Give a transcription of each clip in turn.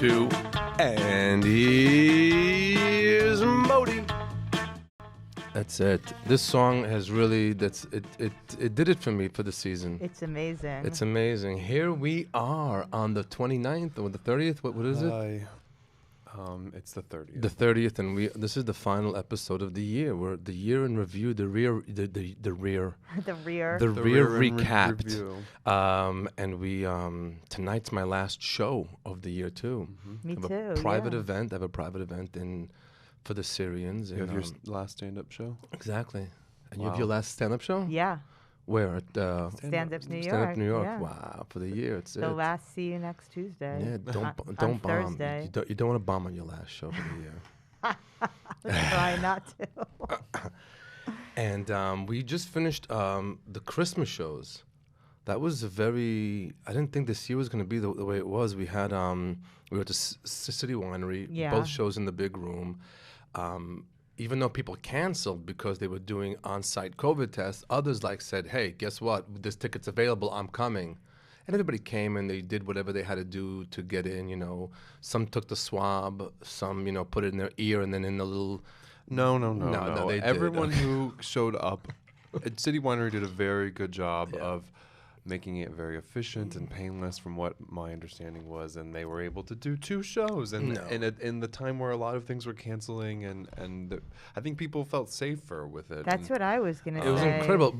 2, and here's Modi. That's it. This song has really, it did it for me for the season. It's amazing. It's amazing. Here we are on the 29th or the 30th. What is it? It's the 30th. The 30th, and this is the final episode of the year. We're the year in review, the rear recapped. Review. And we tonight's my last show of the year too. Mm-hmm. Me I have too. A private event. I have a private event for the Syrians. You have your last stand-up show? Exactly. And you Wow. have your last stand-up show? Yeah. Where? At Stand Up New York. Stand Up New York. Yeah. Wow, for the year. It's The last See You Next Tuesday. Yeah, don't on bomb. Thursday. You don't want to bomb on your last show for the year. Try not to. And we just finished the Christmas shows. That was I didn't think this year was going to be the way it was. We had we were at the City Winery, Yeah. both shows in the big room. Even though people canceled because they were doing on-site COVID tests, others said, hey, guess what? This ticket's available. I'm coming. And everybody came and they did whatever they had to do to get in, Some took the swab, some, put it in their ear and then in the little... No. they did. Everyone who showed up at City Winery did a very good job Yeah. of making it very efficient and painless from what my understanding was, and they were able to do 2 shows in the time where a lot of things were canceling, and I think people felt safer with it. That's what I was going to say. It was incredible.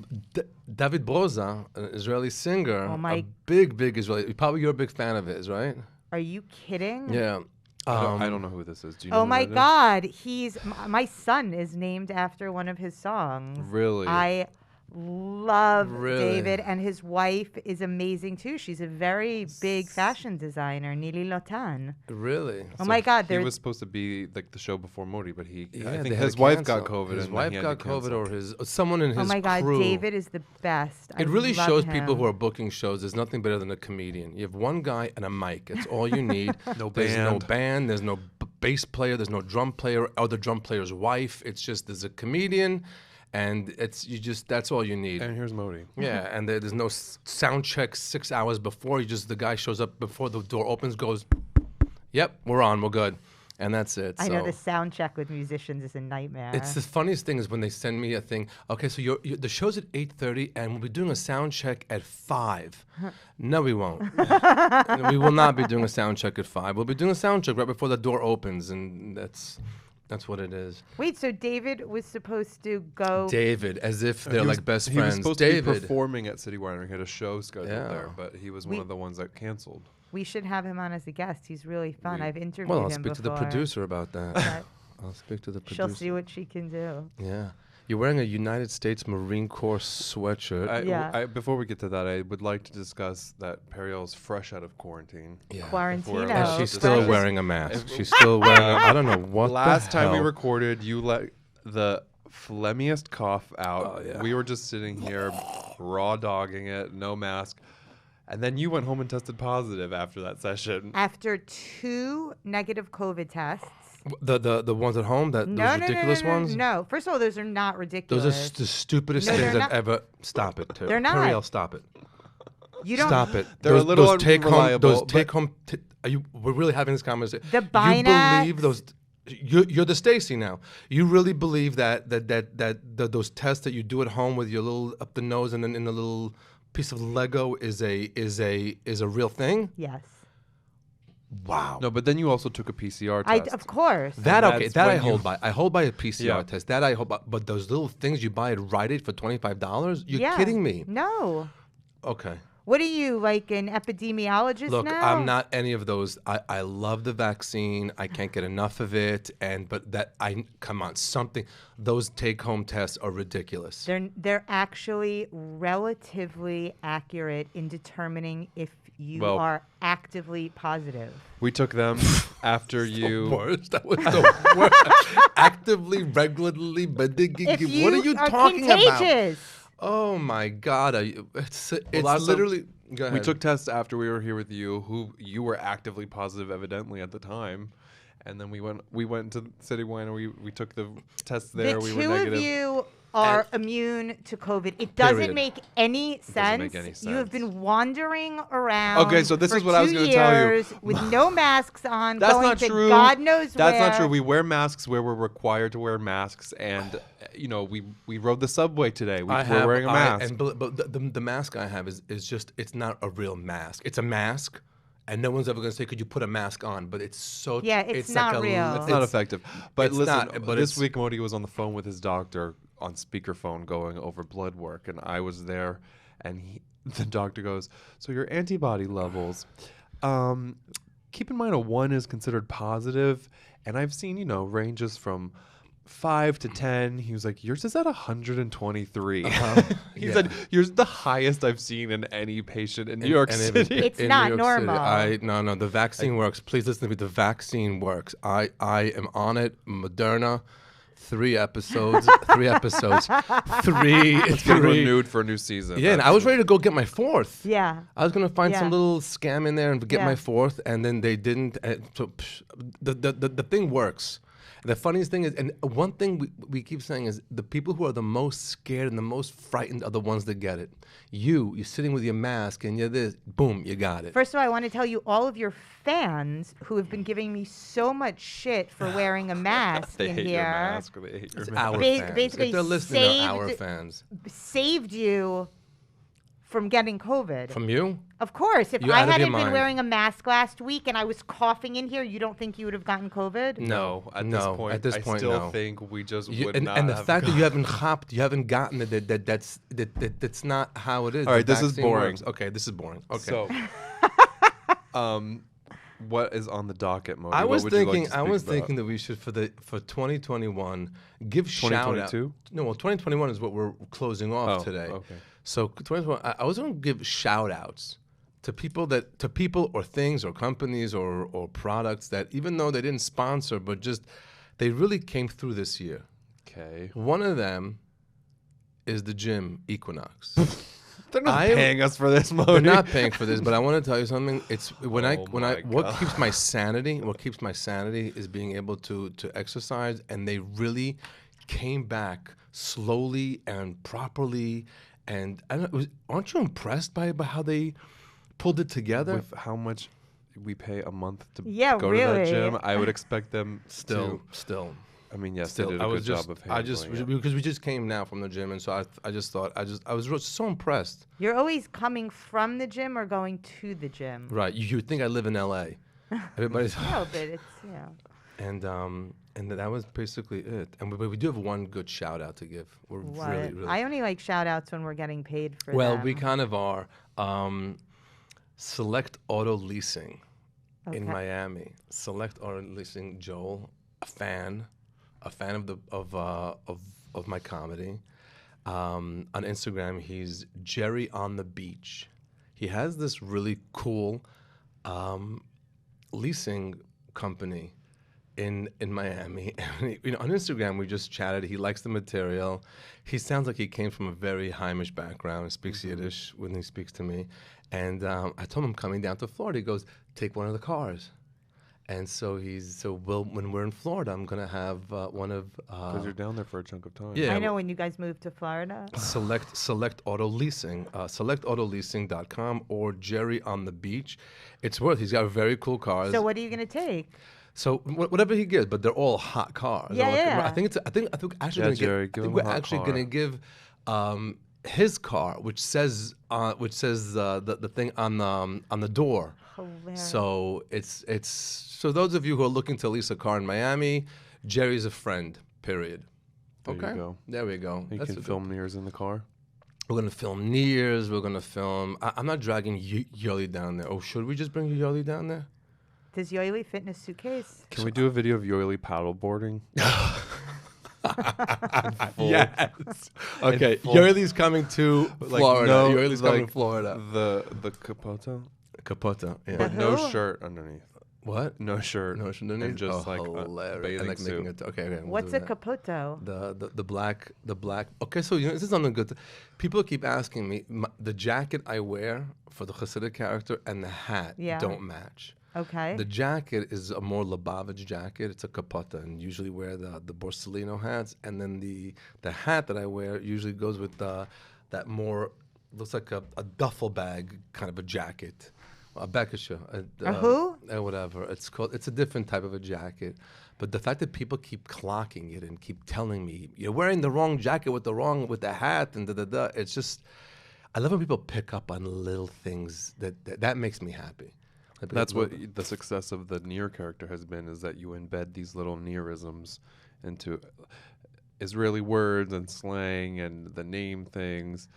David Broza, an Israeli singer, Oh a big Israeli. Probably you're a big fan of his, right? Are you kidding? Yeah. I don't know who this is. Do you know Oh who my that is? God. My son is named after one of his songs. Really? I love Really? David, and his wife is amazing too. She's a very big fashion designer, Nili Lotan. Really? Oh my God. He was supposed to be the show before Modi, but I they think had his to wife cancel. got COVID. His and wife he had got to COVID, cancel. or someone in his Oh my God, crew. David is the best. It really love shows him. people who are booking shows. There's nothing better than a comedian. You have one guy and a mic. It's all you need. There's no band. There's no bass player. There's no drum player or the drum player's wife. It's just there's a comedian, and that's all you need. And here's Modi. Yeah, and there's no sound check 6 hours before. The guy shows up before the door opens, goes, "Yep, we're on, we're good," and that's it. I know the sound check with musicians is a nightmare. It's the funniest thing is when they send me a thing. Okay, so the show's at 8:30, and we'll be doing a sound check at 5. No, we won't. We will not be doing a sound check at 5. We'll be doing a sound check right before the door opens, and that's what it is. Wait, so David was supposed to go... David, as if they're best He friends. was supposed to be performing at City Winery. He had a show scheduled there, but he was one of the ones that canceled. We should have him on as a guest. He's really fun. I've interviewed Well, him I'll speak to the before. producer about that. But I'll speak to the producer. she'll see what she can do. Yeah. You're wearing a United States Marine Corps sweatshirt. Yeah. Before we get to that, I would like to discuss that Periel's fresh out of quarantine. Yeah. Quarantino. And she's Discuss still this. wearing a mask. She's still wearing I don't know what Last the time we hell. recorded, you let the phlegmiest cough out. Oh, yeah. We were just sitting here raw dogging it, no mask. And then you went home and tested positive after that session. After 2 negative COVID tests. The ones at home, those ridiculous ones? No. First of all, those are not ridiculous. Those are the stupidest No, things they're I've not. ever... Stop it, too. They're not. Periel, stop it. You don't. Stop it. They're a little unreliable, Those but- take-home... We're really having this conversation. The You Binax. believe those... You're the Stacy now. You really believe that those tests that you do at home with your little up the nose and then in the little piece of Lego is a real thing? Yes. Wow. No, but then you also took a PCR test. Of course. That And okay? that's That I when hold you- by. I hold by a PCR Yeah. test. That I hold by. But those little things you buy at Rite Aid for $25? You're Yeah. kidding me? No. Okay. What are you, like an epidemiologist Look, now? I'm not any of those. I love the vaccine. I can't get enough of it. Come on, something. Those take-home tests are ridiculous. They're actually relatively accurate in determining if you Well- are actively positive. We took them after you. Worst. That was the worst. Actively, regularly, but what are you talking about? contagious. Oh my God! It's also, literally. Go ahead. We took tests after we were here with you, who you were actively positive, evidently at the time, and then we went to City Winery. We took the tests there. The We two were negative. of you are immune to COVID. It doesn't Period. make any sense. doesn't make any You have sense. been wandering around. Okay, so this for is what I was 2 gonna tell you. years with no masks on. That's going not to true. God knows That's where. not true. We wear masks where we're required to wear masks, and we rode the subway today. We're wearing a mask. But the mask I have is just, it's not a real mask. It's a mask, and no one's ever gonna say, could you put a mask on? But it's so Yeah, it's not real. It's not effective. But it's listen, not, but this it's- week Modi was on the phone with his doctor on speakerphone going over blood work, and I was there, and the doctor goes, so your antibody levels, keep in mind a 1 is considered positive, and I've seen, ranges from 5 to 10. He was like, yours is at 123. He Yeah. said, yours the highest I've seen in any patient in New York City. It's in not New York City, normal. no, the vaccine works. Please listen to me. The vaccine works. I am on it. Moderna, 3 episodes. 3 episodes. It's been renewed for a new season. Yeah, and I was ready to go get my 4th. Yeah. I was gonna find Yeah. some little scam in there and get Yeah. my 4th, and then they didn't. So the thing works. The funniest thing is, and one thing we keep saying is, the people who are the most scared and the most frightened are the ones that get it. You're sitting with your mask and you're this, boom, you got it. First of all, I want to tell you, all of your fans who have been giving me so much shit for wearing a mask They in hate here your mask, or they hate your It's mask. our fans. basically If they're listening, they're our fans. saved you from getting COVID. From you? Of course, if You're I out of your hadn't been mind. wearing a mask last week and I was coughing in here, you don't think you would have gotten COVID? No, at No, this point, I still no. think we just You- would and, not and the have fact that gone. you haven't hopped, you haven't gotten it, that's not how it is. All right, The this is vaccine boring. works. Okay, this is boring. Okay. So, what is on the docket, Modi? I What was would you like thinking, to I speak was about? thinking that we should for 2021 give shout out. 2022? No, well, 2021 is what we're closing off Oh, today. okay. So 2021, I was going to give shout outs to people or things or companies or products that, even though they didn't sponsor, but just they really came through this year. Okay. One of them is the gym Equinox. They're not I am- paying us for this, Modi. They're not paying for this, but I want to tell you something. It's when I Oh what my keeps my sanity. What keeps my sanity is being able to exercise, and they really came back slowly and properly. And I don't, aren't you impressed by how they pulled it together? With how much we pay a month to Yeah, go to that really. gym, I would expect them Still. to. I mean, yes, Still, they did a good job of handling it. because we just came now from the gym, and so I was so impressed. You're always coming from the gym or going to the gym? Right, you think I live in L.A. Everybody's No, but it's, and that was basically it. And we do have one good shout out to give. We're what? really. I only like shout outs when we're getting paid for Well, them. we kind of are. Select Auto Leasing in Okay. Miami. Select Auto Leasing. Joel, a fan of my comedy. On Instagram, he's Jerry on the Beach. He has this really cool leasing company in Miami. And on Instagram, we just chatted. He likes the material. He sounds like he came from a very Heimish background. Speaks Yiddish when he speaks to me. And I told him I'm coming down to Florida. He goes, take one of the cars. And so when we're in Florida, I'm gonna have one of Because you're down there for a chunk of time. Yeah. I know when you guys moved to Florida. Select Auto Leasing, selectautoleasing.com or Jerry on the Beach. It's worth. He's got very cool cars. So what are you going to take? So whatever he gives, but they're all hot cars. Yeah, They're yeah. I think actually Yeah, gonna Jerry, give. give I think him we're a hot actually car. gonna give his car, which says the thing on the door. Hilarious. So it's so those of you who are looking to lease a car in Miami, Jerry's a friend. Period. There you go. There we go. You That's can a good- film Nears in the car. We're gonna film Nears. We're gonna film. I'm not dragging Yoli down there. Oh, should we just bring Yoli down there? Does Yoeli fit in a suitcase? Can we do a video of Yoeli paddleboarding? Yes. Okay. full- Yoli's coming to Florida. Yoli's coming to Florida. The capoto, Capote. Yeah. but no Who? shirt underneath. What? No shirt. No, shouldn't and just like a hilarious. bathing And like making suit. it. Okay. We'll What's do a that. capoto? The black. Okay, so this is something good. People keep asking me the jacket I wear for the Hasidic character and the hat Yeah. don't match. Okay. The jacket is a more Lubavitch jacket. It's a capote, and usually wear the Borsellino hats. And then the hat that I wear usually goes with that more, looks like a duffel bag kind of a jacket. A Bekisha. A who? Whatever. It's a different type of a jacket. But the fact that people keep clocking it and keep telling me, you're wearing the wrong jacket with the hat and da-da-da. It's just, I love when people pick up on little things that makes me happy. That's what the success of the Near character has been, is that you embed these little Nearisms into Israeli words and slang and the name things.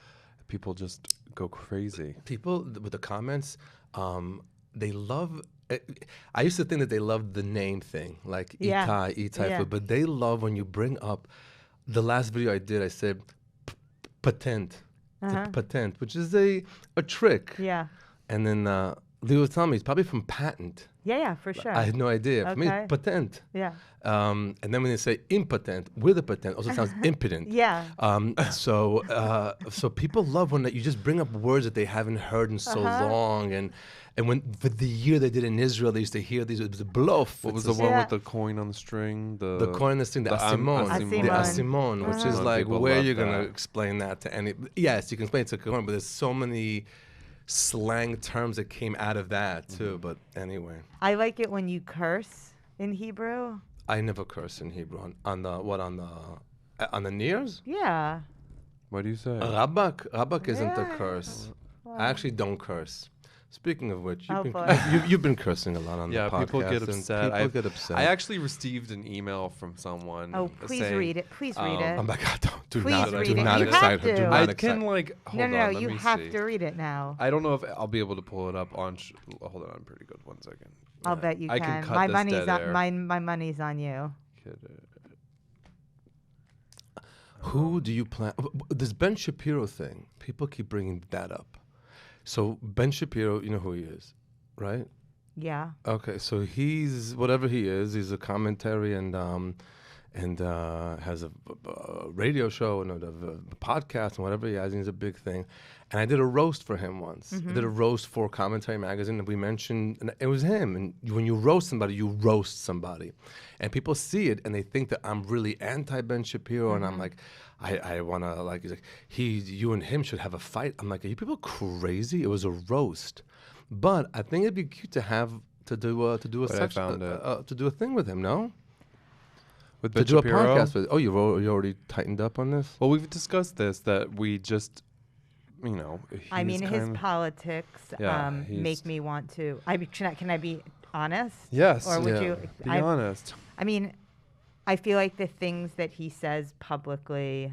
People just go crazy. People with the comments, they love. I used to think that they loved the name thing, like Itai, food, but they love when you bring up the last video I did. I said patent, patent, which is a trick. Yeah. And then Lee was telling me it's probably from patent. Yeah, for sure. I had no idea. Okay. For me, it's patent. Yeah. And then when they say impotent with a patent, also sounds impudent. Yeah. So people love when you just bring up words that they haven't heard in so long, and when for the year they did in Israel, they used to hear these. It was a bluff. What was the one with the coin on the string? The coin on the string, the asimon, the asimon, which is like where you're gonna explain that to any. Yes, you can explain it to a coin, but there's so many slang terms that came out of that too. But anyway, I like it when you curse in Hebrew. I never curse in Hebrew on the Nears. Yeah. What do you say? Rabbak isn't a curse. I actually don't curse. Speaking of which, you've been cursing a lot on the podcast. Yeah, people get upset. People get upset. I actually received an email from someone. Oh, please read it. Please read it. Oh my God! Do Please read not it. excite her. Do not I excite. can like hold on. No, let you me have see. to read it now. I don't know if I'll be able to pull it up on. Hold on, I'm pretty good. 1 second. I'll bet you I can. can cut My this money's dead on air. my money's on you. Who do you plan? This Ben Shapiro thing. People keep bringing that up. So Ben Shapiro, you know who he is, right? Yeah. Okay, so he's whatever he is. He's a commentary and has a radio show and a podcast and whatever he has. He's a big thing. And I did a roast for him once. I did a roast for Commentary Magazine, and we mentioned, and it was him. And when you roast somebody, you roast somebody. And people see it, and they think that I'm really anti-Ben Shapiro, and I'm like, I want to, like, he's like, you and him should have a fight. I'm like, are you people crazy? It was a roast. But I think it'd be cute to do a thing with him, no? With To Ben do a Shapiro? podcast with. Oh, you already tightened up on this? Well, we've discussed this, that we just, you know. I mean, his politics he's- make me want to. I mean, can I be honest? Yes. Or would Yeah. you? Be honest. I mean, I feel like the things that he says publicly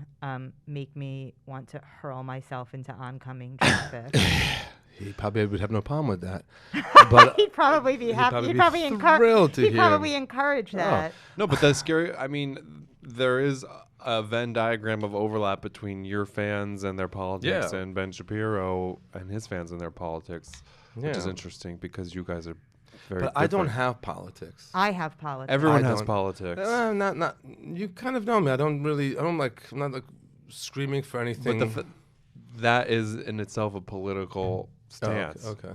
make me want to hurl myself into oncoming traffic. He probably would have no problem with that. But He'd probably be happy. He'd probably probably be thrilled to He'd hear. probably encourage that. No, but the scary, I mean, there is a Venn diagram of overlap between your fans and their politics and Ben Shapiro and his fans and their politics, which is Yeah. interesting because you guys are very I don't different. have politics. I have politics. Everyone I has don't. politics. Not. You kind of know me. I'm not like screaming for anything. But that is in itself a political stance. Okay.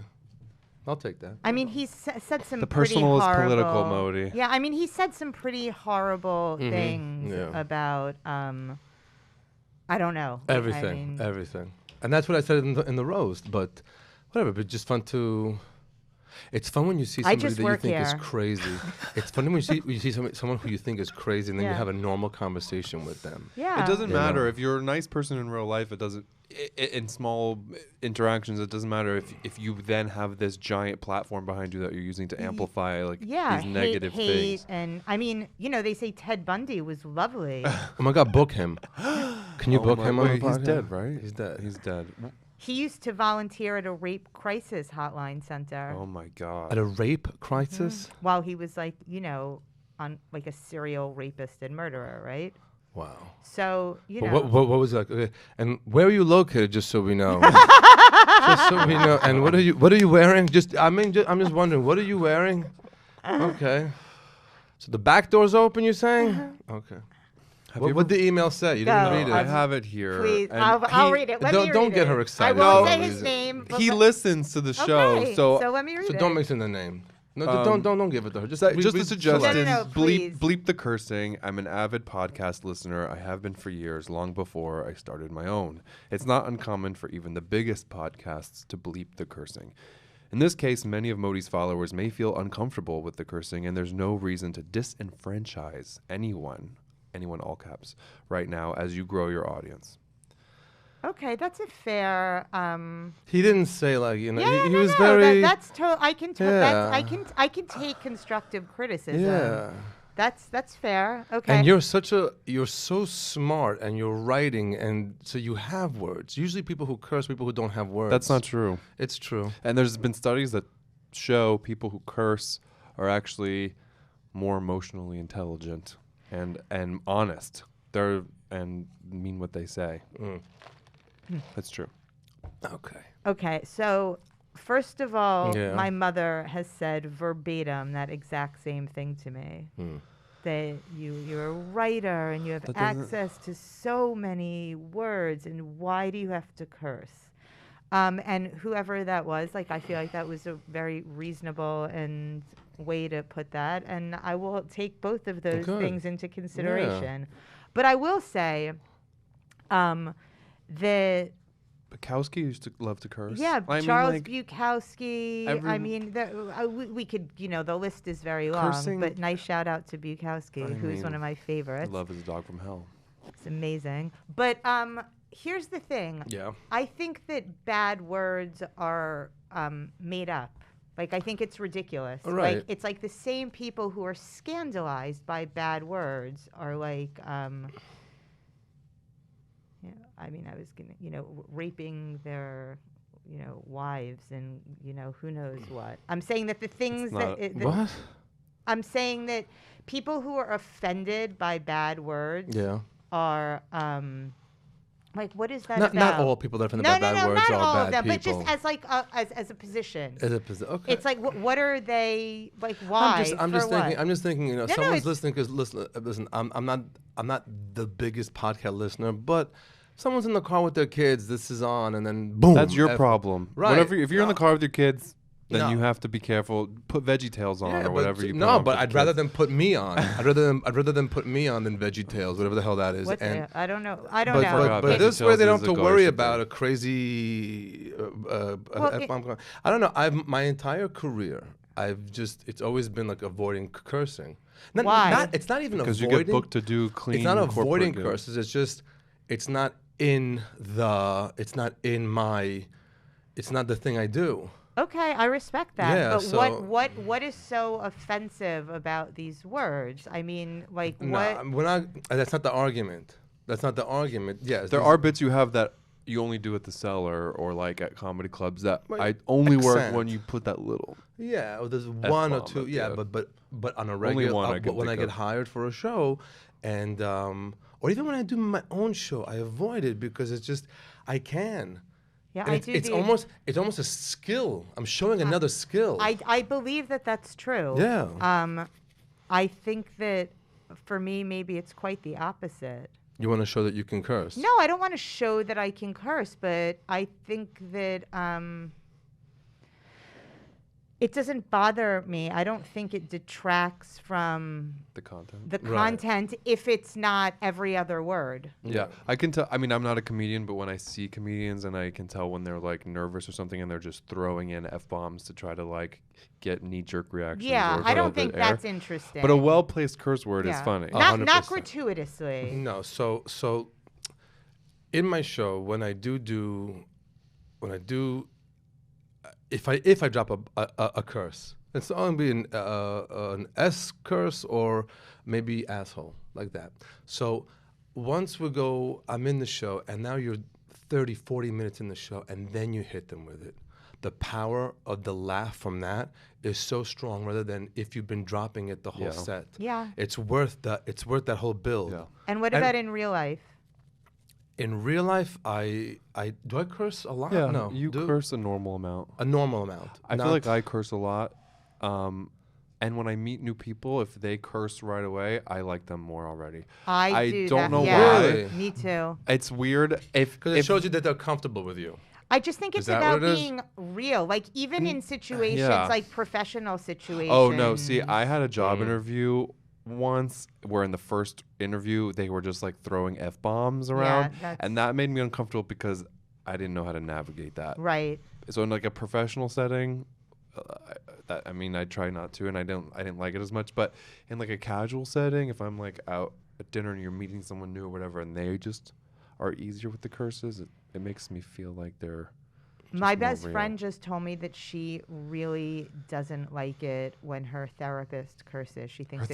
I'll take that. I mean, he's said some The pretty personal is horrible, political, Modi. Yeah, I mean, he said some pretty horrible things about, I don't know. Everything. And that's what I said in the roast. But whatever. But just fun to. It's fun when you see somebody that you think is crazy. It's funny when you see someone who you think is crazy, and then you have a normal conversation with them. Yeah. It doesn't You matter know. if you're a nice person in real life. It doesn't. In small interactions, it doesn't matter if you then have this giant platform behind you that you're using to amplify these negative hate, things. and I mean, they say Ted Bundy was lovely. Oh my God, book him. Can you book him on the Wait, podcast? he's dead, right? He's dead. He's dead. He used to volunteer at a rape crisis hotline center Oh my God. At a rape crisis? while he was on like a serial rapist and murderer, right? Wow. So What was it like? Okay. And where are you located? Just so we know. Just so we know. And what are you wearing? I'm just wondering. What are you wearing? Okay. So the back door's open. You're saying? Okay. What did the email say? You didn't read it. I have it here. Please, and I'll read it. Let me don't read get it. her excited. I won't No. say his name. but He listens to the show, okay, so let me read So it. don't mention the name. No, don't give it to her. Just Just a read suggestion. No, please. Bleep the cursing. I'm an avid podcast listener. I have been for years, long before I started my own. It's not uncommon for even the biggest podcasts to bleep the cursing. In this case, many of Modi's followers may feel uncomfortable with the cursing, and there's no reason to disenfranchise anyone, all caps, right now as you grow your audience. Okay, that's a fair. He didn't say like he No, was no, very. that's I can. Yeah. I can take constructive criticism. Yeah. That's fair. Okay. And you're so smart, and you're writing, and so you have words. Usually, people who curse, people who don't have words. That's not true. It's true. And there's been studies that show people who curse are actually more emotionally intelligent and honest. And mean what they say. That's true. Okay. Okay, so first of all, Yeah. my mother has said verbatim that exact same thing to me. That you're a writer and you have That doesn't- access to so many words, and why do you have to curse? And whoever that was, like, I feel like that was a very reasonable and way to put that, and I will take both of those Good. things into consideration. But I will say, that Bukowski used to love to curse. yeah, I mean, Charles like, Bukowski. I mean, we could, the list is very long, Cursing- but nice shout out to Bukowski, I who's mean, one of my favorites. love is a dog from hell. It's amazing. But here's the thing. Yeah. I think that bad words are made up. Like, I think it's ridiculous. Right. Like, it's like the same people who are scandalized by bad words are like, I mean, I was gonna, raping their, wives and, who knows what. I'm saying that the things What? I'm saying that people who are offended by bad words Yeah. are, like, what is that Not about? all people that are offended No, by bad words not are all bad of them, people. but just as like as a position. Okay. It's like, what are they like? Why? I'm just thinking. no, Someone's it's- listening because listen. I'm not the biggest podcast listener, but someone's in the car with their kids. This is on, and then boom. That's your problem. Right. Whatever. If you're in the car with your kids, then No. you have to be careful. Put Veggie Tales on or whatever you. No, but I'd rather them put me on. I'd rather them put me on than Veggie Tales, whatever the hell that is. What's and it? I don't know. I don't but, know. Forgot but Veggie this way they Tales don't is have a to worry goyish about thing. a crazy. Well, I don't know. My entire career, it's always been like avoiding cursing. Why? It's not even Because you avoiding. get booked to do clean. It's not corporate avoiding gigs. curses. It's just, it's not in my. It's not the thing I do. Okay, I respect that. Yeah, but so- what is so offensive about these words? I mean, like, No, what? we're not. That's not the argument. That's not the argument. Yes, There these- are bits you have that you only do at the cellar or like at comedy clubs that Right. I only work Accent. when you put that little. Yeah, well, there's one or F-bomb two. at the Yeah, end. but on a Only regular, one I can when I think get of. hired for a show, and or even when I do my own show, I avoid it because it's just I can. Yeah, And I it's, do. it's almost a skill. I'm showing another skill. I believe that that's true. Yeah. I think that for me, maybe it's quite the opposite. You want to show that you can curse. No, I don't want to show that I can curse, but I think that it doesn't bother me. I don't think it detracts from The content. the Right. content if it's not every other word. Yeah. I can tell. I mean, I'm not a comedian, but when I see comedians and I can tell when they're like nervous or something and they're just throwing in F-bombs to try to like get knee-jerk reactions. Yeah, or I fill don't the think air. that's interesting. But a well-placed curse word is Yeah. funny. Not 100%. gratuitously. No, so in my show when I if I drop a curse, it's only be an S curse or maybe asshole like that. So once I'm in the show and now you're 30, 40 minutes in the show and then you hit them with it. The power of the laugh from that is so strong rather than if you've been dropping it the whole Yeah. set. Yeah. It's worth that whole build. Yeah. And what And- about in real life? In real life, I do I curse a lot? Yeah, No, you curse a normal amount. a normal amount. I feel Not- like I curse a lot. And when I meet new people, if they curse right away, I like them more already. I do don't that. know Yeah, why. Me too. It's weird. If because it shows you that they're comfortable with you. I just think Is it's that about what it is? being real. Like even in situations, yeah. like professional situations. Oh no! See, I had a job Mm. interview once where in the first interview they were just like throwing f-bombs around, and that made me uncomfortable because I didn't know how to navigate that. Right. So in like a professional setting, I mean, I try not to, and I didn't like it as much. But in like a casual setting, if I'm like out at dinner and you're meeting someone new or whatever, and they just are easier with the curses, it makes me feel like they're My just more best real. friend just told me that she really doesn't like it when her therapist curses. She thinks she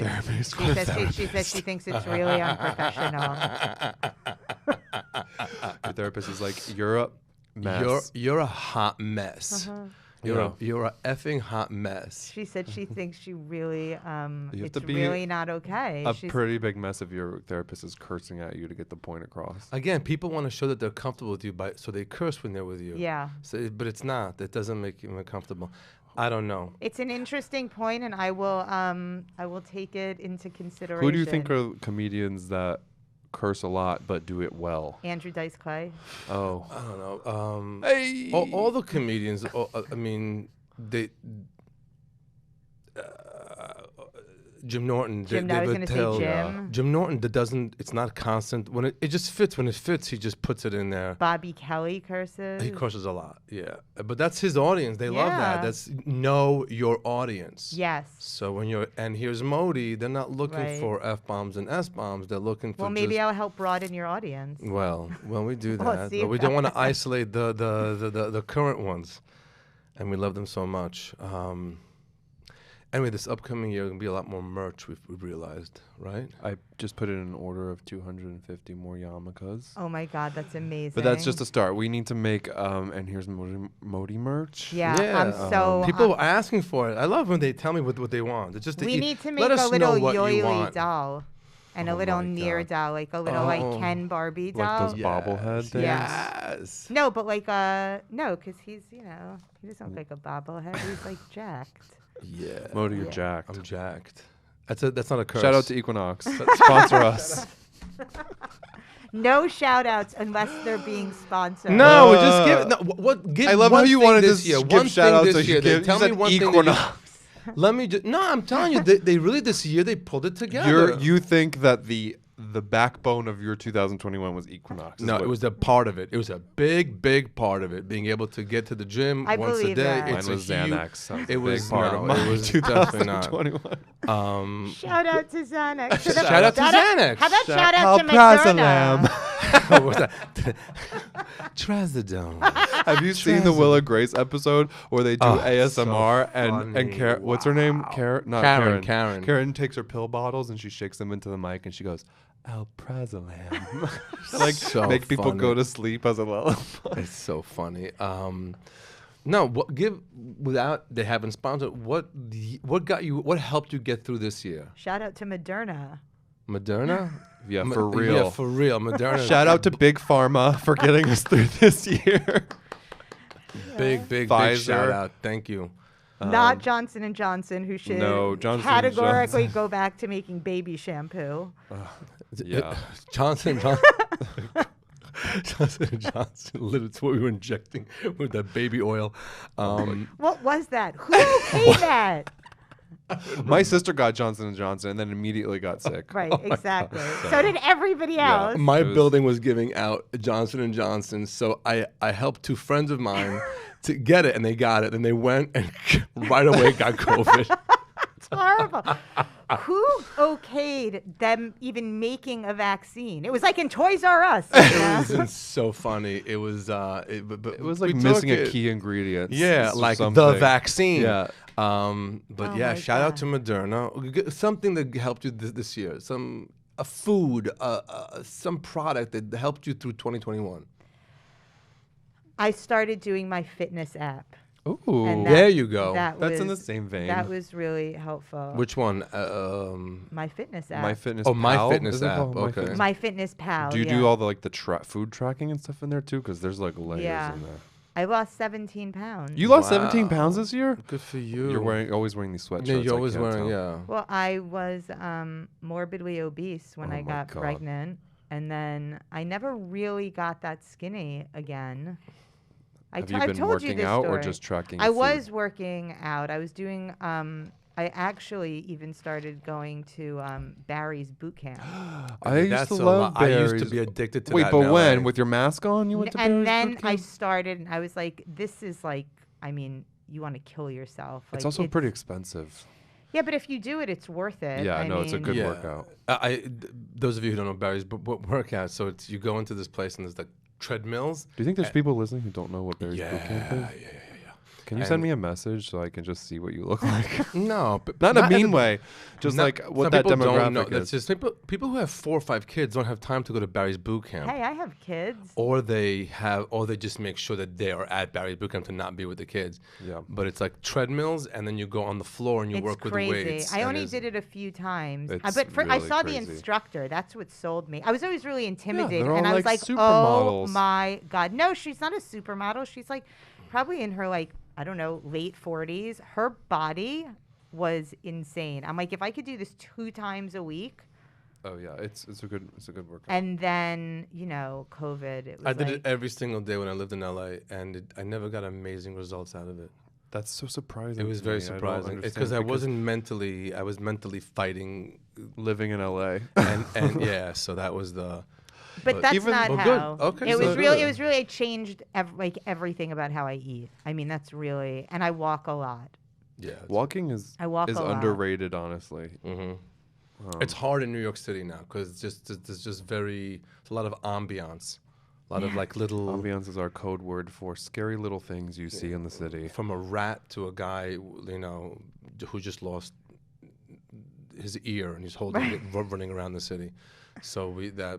says she thinks it's really unprofessional. Your therapist is like, you're a mess. You're a hot mess. Uh-huh. You're a effing hot mess. She said she thinks she really You have it's to be really not okay. A She's pretty big mess if your therapist is cursing at you to get the point across. Again, people want to show that they're comfortable with you, so they curse when they're with you. yeah. So, but it's not. That doesn't make you uncomfortable. I don't know. It's an interesting point, and I will take it into consideration. Who do you think are comedians that curse a lot but do it well? Andrew Dice Clay? Oh, I don't know. hey, All the comedians. I mean, they. Jim Norton. Jim, I was would gonna say tell- Jim. Jim Norton. That doesn't. It's not constant. When it just fits. When it fits, he just puts it in there. Bobby Kelly curses. He curses a lot. Yeah, but that's his audience. They love that. Yeah. That's know your audience. Yes. So when you're and here's Modi, they're not looking Right. for f bombs and s bombs. They're looking for Well, maybe just, I'll help broaden your audience. well, we do We'll that, see but we about don't want to isolate the current ones, and we love them so much. Anyway, this upcoming year gonna be a lot more merch. We've realized, right? I just put in an order of 250 more yarmulkes. Oh my God, that's amazing. But that's just a start. We need to make and here's Modi merch. Yeah, I'm so. People are asking for it. I love when they tell me what they want. It's just we need to make let a us little know what you yoily want. doll, and a Oh little my near God. doll, like a little like Oh. Ken Barbie Like doll. those bobblehead things? Yes. No, but like no, because he's he doesn't look like a bobblehead. He's like jacked. Yeah. Modi, you're Yeah. jacked. I'm jacked. That's not a curse. Shout out to Equinox. Sponsor us. No shout outs unless they're being sponsored. No, we just give. No, what? Give I love one how you thing wanted this to year. give One shout thing outs. this So year. you They give, tell you me said one thing. Equinox. Let me just. No, I'm telling you, they really this year they pulled it together. You think that the backbone of your 2021 was Equinox? is No, what- it was a part of it. It was a big part of it. Being able to get to the gym I once a believe day. that. Mine It's was a huge, Xanax. So It a was big part no, of my it was definitely not. 2021. Shout out to Xanax. Shout out to Xanax. How about Shout shout out to Moderna? What was that? Trazodone. Have you seen the Willa Grace episode where they do Oh, ASMR so and funny. Karen, what's her name? Wow. Karen, not Karen, Karen. Karen. Karen takes her pill bottles and she shakes them into the mic and she goes, Alprazolam. Like So make people funny. go to sleep as a lullaby. It's so funny. No, without they haven't sponsored. What got you? What helped you get through this year? Shout out to Moderna. Moderna. Yeah, for real. Yeah, for real. Moderna. Shout out to Big Pharma for getting us through this year. big Pfizer. shout out. Thank you. Not Johnson and Johnson, who should no, Johnson & categorically Johnson. go back to making baby shampoo. Yeah. Johnson. Johnson & Johnson. Literally, it's what we were injecting with that baby oil. What was that? Who okayed that? My sister got Johnson & Johnson and then immediately got sick. Right, exactly. So did everybody Yeah. else. My It was- building was giving out Johnson & Johnson, so I helped two friends of mine to get it, and they got it, and they went and right away got COVID. It's horrible. Who okayed them even making a vaccine? It was like in Toys R Us. You know? It was so funny. It was It was we like took missing a it. key ingredient. Yeah, or like the something. vaccine. Yeah. But Oh yeah, my shout out God. to Moderna. Something that helped you this year. A food, some product that helped you through 2021. I started doing my fitness app. Ooh. And There you go. That's in the same vein. That was really helpful. Which one? My fitness app. My Fitness Oh, My Pal? Fitness Is it app, called My okay. Fitness? My Fitness Pal. Do you yeah. do all the like the food tracking and stuff in there too? Because there's like layers Yeah. in there. I lost 17 pounds. You lost Wow. 17 pounds this year? Good for you. You're always wearing these sweatshirts. Yeah, I you're always can't wearing. tell. Yeah. Well, I was morbidly obese when Oh I my got God. pregnant, and then I never really got that skinny again. Have I've you been told you working this out or story. just tracking I your food? was working out. I was doing. I actually even started going to Barry's boot camp. I used That's to a love lot. I used to Barry's. be addicted to Wait, that but in when? LA. With your mask on, you went to And Barry's then boot I camp? started, and I was like, "This is like, I mean, you want to kill yourself." It's Like, also pretty expensive. Yeah, but if you do it, it's worth it. Yeah, I no, it's a mean, good Yeah. workout. Those of you who don't know Barry's workout, so it's you go into this place and there's like treadmills. Do you think there's Uh, people listening who don't know what Barry's Yeah, boot camp is? yeah. Can you And- send me a message so I can just see what you look like? No, but Not in a mean everybody- way, just not- like what some that people don't know. demographic That's is. just people who have 4 or 5 kids don't have time to go to Barry's boot camp. hey, I have kids. Or they just make sure that they are at Barry's boot camp to not be with the kids. Yeah. But it's like treadmills, and then you go on the floor and you It's work crazy. with the weights. I and only it's- did it a few times, It's but I really saw the crazy. instructor. That's what sold me. I was always really intimidated, they're and all I was like like, "Oh supermodels." my god, no, she's not a supermodel. She's like probably in her like I don't know late 40s. Her body was insane. I'm like, if I could do this 2 times a week, Oh yeah, it's a good workout. and then COVID. It was I did like, it every single day when I lived in LA, and I never got amazing results out of it. That's so surprising. It was to very me. I don't surprising. It's understand because I was mentally fighting, living in LA. and yeah, so that was the. But that's even- not Well, good. how. Okay, it so was really. good. It was really. I changed everything about how I eat. I mean, that's really. And I walk a lot. Yeah. Walking is I walk a lot. underrated, honestly. It's hard in New York City now because there's just it's a lot of ambiance, a lot of like little Ambiance is our code word for scary little things you see in the city. from a rat to a guy who just lost his ear and he's holding it running around the city. So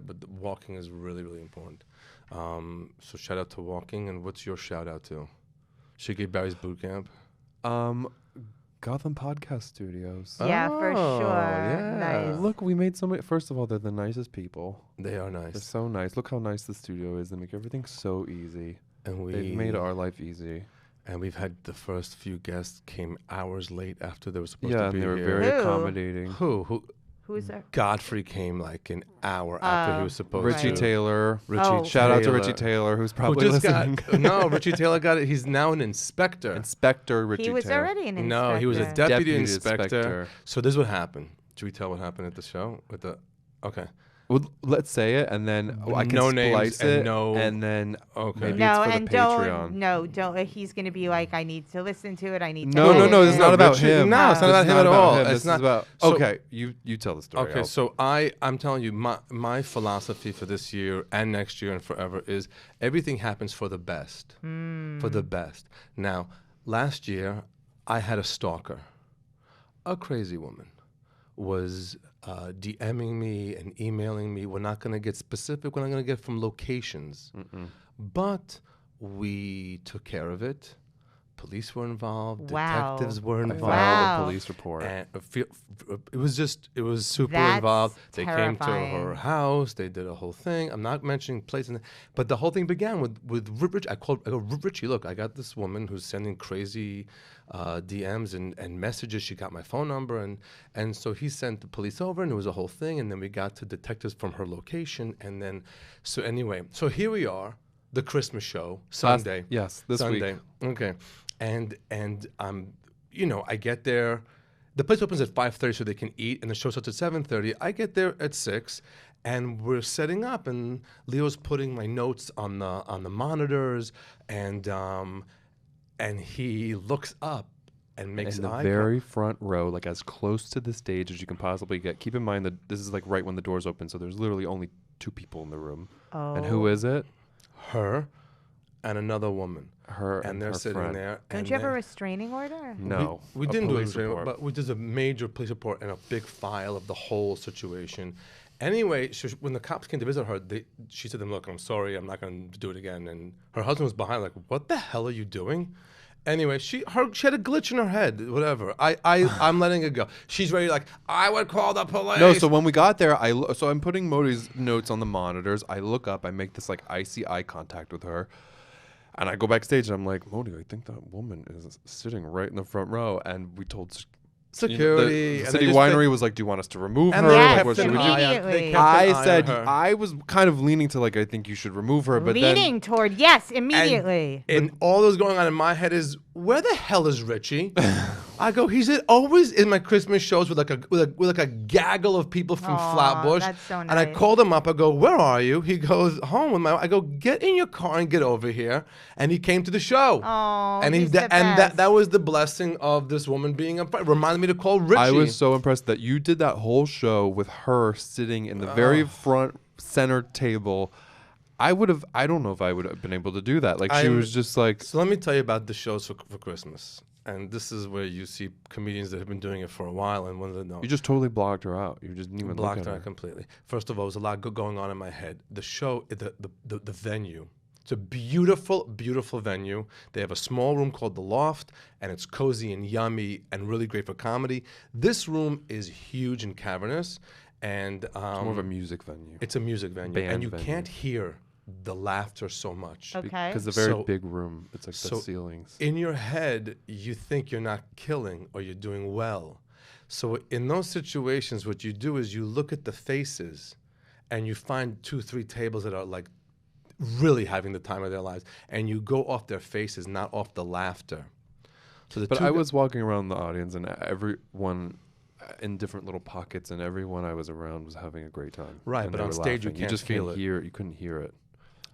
but the walking is really really important. So shout out to walking, and what's your shout out to? Shiggy Barry's boot camp. Gotham Podcast Studios. Yeah, for Oh, sure. yeah. Nice. Look, we made so many. First of all, they're the nicest people. They are They're nice, so nice. Look how nice the studio is. They make everything so easy. and They've made our life easy. And we've had the first few guests came hours late after they were supposed Yeah, to and be they were here. very Who? accommodating. Who? Who's there? Godfrey came like an hour after he was supposed Richie to. Taylor. Oh. Shout out to Richie Taylor, who's Who probably just listening. no, Richie Taylor got it. He's now an inspector. Inspector Richie He was Taylor. already an inspector. No, he was a deputy Deputy inspector. inspector. So this is what happened. Should we tell what happened at the show? Okay. Well, let's say it, and then I can No names splice and it, no- and then Okay. maybe No, it's for and the Patreon. don't. He's gonna be like, I need to listen to it. I need to. No, edit this is it." not about Richie- him. no, it's not This about is him at all. him. It's This is not- about. so- Okay, you tell the story. Okay, so I'm telling you, my philosophy for this year and next year and forever is everything happens for the best. For the best. Now, last year, I had a stalker. A crazy woman was DMing me and emailing me. We're not going to get specific. We're not going to get from locations. But we took care of it. Police were involved. Wow. Detectives were I involved. filed Wow. a police report. And it was super That's involved. They came to her terrifying. house. They did a whole thing. I'm not mentioning places, but the whole thing began with Richie. I go, Richie, look, I got this woman who's sending crazy DMs and messages. She got my phone number, and so he sent the police over, and it was a whole thing. And then we got to detectives from her location, and then so anyway, so here we are, the Christmas show Sunday. Yes, this Sunday. week. Okay, and I get there. The place opens at 5:30 so they can eat, and the show starts at 7:30. I get there at 6, and we're setting up, and Leo's putting my notes on the monitors, and he looks up and makes In the eye very front row, like as close to the stage as you can possibly get. Keep in mind that this is like right when the doors open, so there's literally only 2 people in the room. Oh. And who is it? her and another woman. Her And and they're her sitting friend. there. Don't and you have a they- restraining order? No, We didn't do a police restraining order, report. but we did a major police report and a big file of the whole situation. Anyway, when the cops came to visit her, she said to them, "Look, I'm sorry, I'm not going to do it again." And her husband was behind, like, "What the hell are you doing?" Anyway, she had a glitch in her head. Whatever. I'm letting it go. She's ready. Like, I would call the police. No, so when we got there, so I'm putting Modi's notes on the monitors. I look up, I make this like icy eye contact with her, and I go backstage and I'm like, Modi, I think that woman is sitting right in the front row. And we told security. The and city they just winery was like, "Do you want us to remove her? and Like, Yes, what should we do?" immediately. I said I was kind of leaning to like I think you should remove her, but Leaning toward yes, immediately. And all that's going on in my head is, where the hell is Richie? I go, he's always in my Christmas shows with like a gaggle of people from Aw, Flatbush. that's so And I nice. called him up. I go, where are you? He goes, home with my. I go, get in your car and get over here. And he came to the show. Oh, and he's the and best. that was the blessing of this woman being up front. Reminded me to call Richie. I was so impressed that you did that whole show with her sitting in the very front center table. I don't know if I would have been able to do that. Like she was just like. So let me tell you about the shows for Christmas. And this is where you see comedians that have been doing it for a while, and one of them You just totally blocked her out. You just didn't even blocked look at her her. completely. First of all, there's a lot going on in my head. The show, the venue. It's a beautiful, beautiful venue. They have a small room called The Loft, and it's cozy and yummy and really great for comedy. This room is huge and cavernous, and It's more of a music venue. it's a music venue, Band and you venue. can't hear the laughter so much. Okay. Because it's a very So- big room. It's like the ceilings. In your head, you think you're not killing or you're doing well. So in those situations, what you do is you look at the faces and you find 2-3 tables that are like really having the time of their lives, and you go off their faces, not off the laughter. So the But two I gu- was walking around the audience, and everyone in different little pockets, and everyone I was around was having a great time. Right, And but they on were stage you laughing. can't just feel can't it. hear. You couldn't hear it.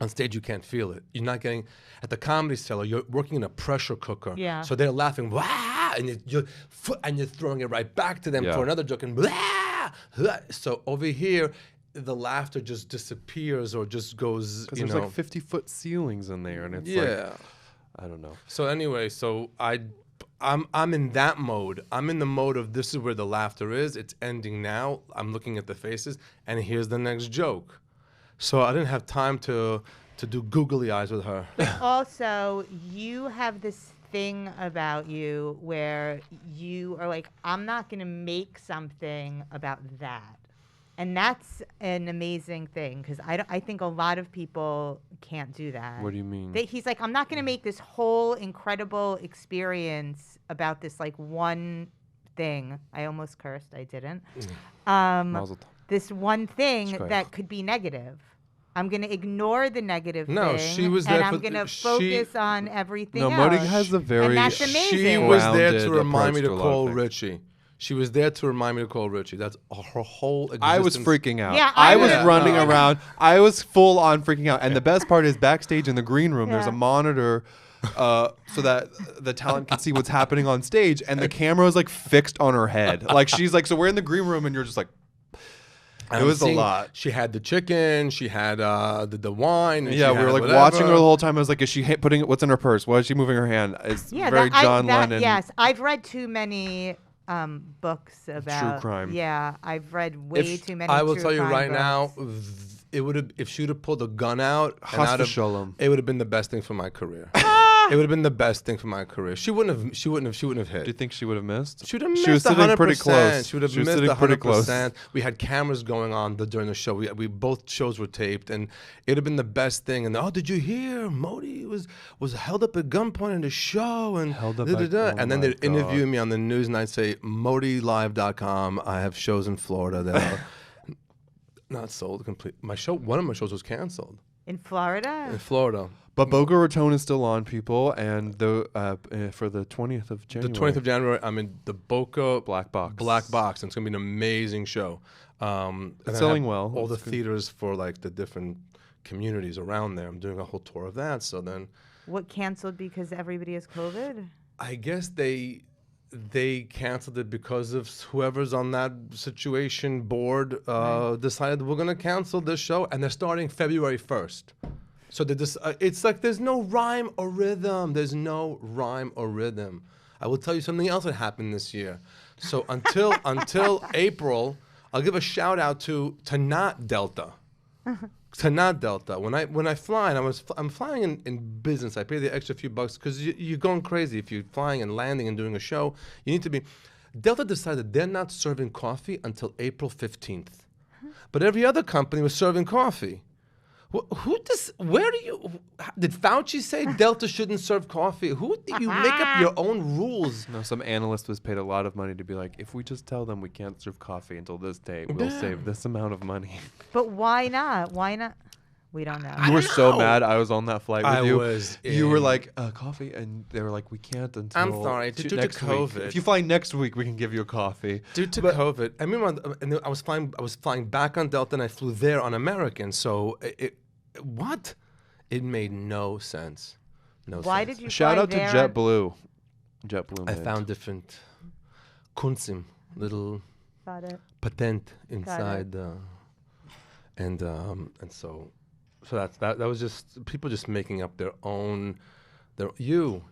On stage, you can't feel it. You're not getting at the Comedy Cellar. You're working in a pressure cooker. Yeah. So they're laughing, wah, and you're throwing it right back to them Yeah. for another joke, and blah, blah. So over here, the laughter just disappears or just goes. Because You there's know, like 50-foot ceilings in there, and it's yeah. like I don't know. So anyway, I'm in that mode. I'm in the mode of this is where the laughter is. It's ending now. I'm looking at the faces, and here's the next joke. So I didn't have time to do googly eyes with her. Also, you have this thing about you where you are like, I'm not going to make something about that. And that's an amazing thing because I think a lot of people can't do that. What do you mean? He's like, I'm not going to make this whole incredible experience about this like one thing. I almost cursed. I didn't. Mazel tov. This one thing Shkoyach. that could be negative. I'm going to ignore the negative No, thing. she was there and for I'm going to she- focus on everything No, else. Modi has a very. And that's amazing. She was there grounded to remind me approach to to a lot of call things. Richie. She was there to remind me to call Richie. That's her whole existence. I was freaking out. Yeah, I I was was- running no. around. I was full on freaking out. And the best part is backstage in the green room, there's Yeah. a monitor so that the talent can see what's happening on stage. And the camera is like fixed on her head. Like she's like, so we're in the green room and you're just like, it was a lot. She had the chicken. She had the wine. And Yeah, she we were had like whatever. watching her the whole time. I was like, is she putting what's in her purse? Why is she moving her hand? It's very John Lennon. Yes, I've read too many books about crime. Yeah, I've read way too many. I will true tell you crime right now, books. it would have if she would have pulled a gun out. And Chas I'd have- v'sholom. It would have been the best thing for my career. It would have been the best thing for my career. She wouldn't have hit. Do you think she would have missed? She would have missed She was sitting 100%. pretty close. She would have She was missed sitting pretty 100%. close. We had cameras going on during the show. We both shows were taped, and it'd have been the best thing. And did you hear Modi was held up at gunpoint in the show and Held up da, da, at- da. oh And then my they'd interview God. me on the news, and I'd say ModiLive.com. I have shows in Florida that are not sold complete. One of my shows was canceled In Florida. in Florida. But Boca Raton is still on, people, and for the 20th of January. The 20th of January, I'm in the Boca Black Box. Black Box, and it's gonna be an amazing show. And I selling have well. All the That's good. theaters for like the different communities around there. I'm doing a whole tour of that. So then, What canceled because everybody has COVID? I guess they canceled it because of whoever's on that situation board decided we're gonna cancel this show, and they're starting February 1st. So it's like there's no rhyme or rhythm. There's no rhyme or rhythm. I will tell you something else that happened this year. So until April, I'll give a shout out to not Delta. To not Delta. When I fly, and I'm flying in business. I pay the extra few bucks because you're going crazy if you're flying and landing and doing a show. You need to be. Delta decided they're not serving coffee until April 15th, but every other company was serving coffee. Who does? Where do you? Did Fauci say Delta shouldn't serve coffee? Who do you make up your own rules? No, some analyst was paid a lot of money to be like, if we just tell them we can't serve coffee until this date, we'll save this amount of money. But why not? Why not? We don't know. You were so know. mad. I was on that flight with I you. was You were in- like, coffee, and they were like, we can't until. I'm sorry, due to next week. COVID. If you fly next week, we can give you a coffee. Due to COVID, I remember, and I was flying back on Delta, and I flew there on American. So what? It made no sense. No Why sense. did you Shout fly out to there on- JetBlue. JetBlue. I made. found different kunsim, little Got it. patent inside, and so that was just people just making up their own. You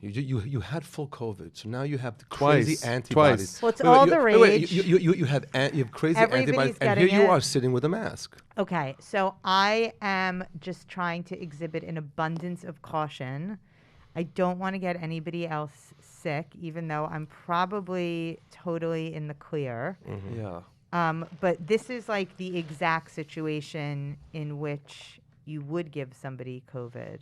had full COVID, so now you have the crazy Twice. antibodies. Well, it's all the rage. You have crazy Everybody's antibodies, and here getting you it. are sitting with a mask. Okay, so I am just trying to exhibit an abundance of caution. I don't want to get anybody else sick, even though I'm probably totally in the clear. Yeah. But this is like the exact situation in which you would give somebody COVID.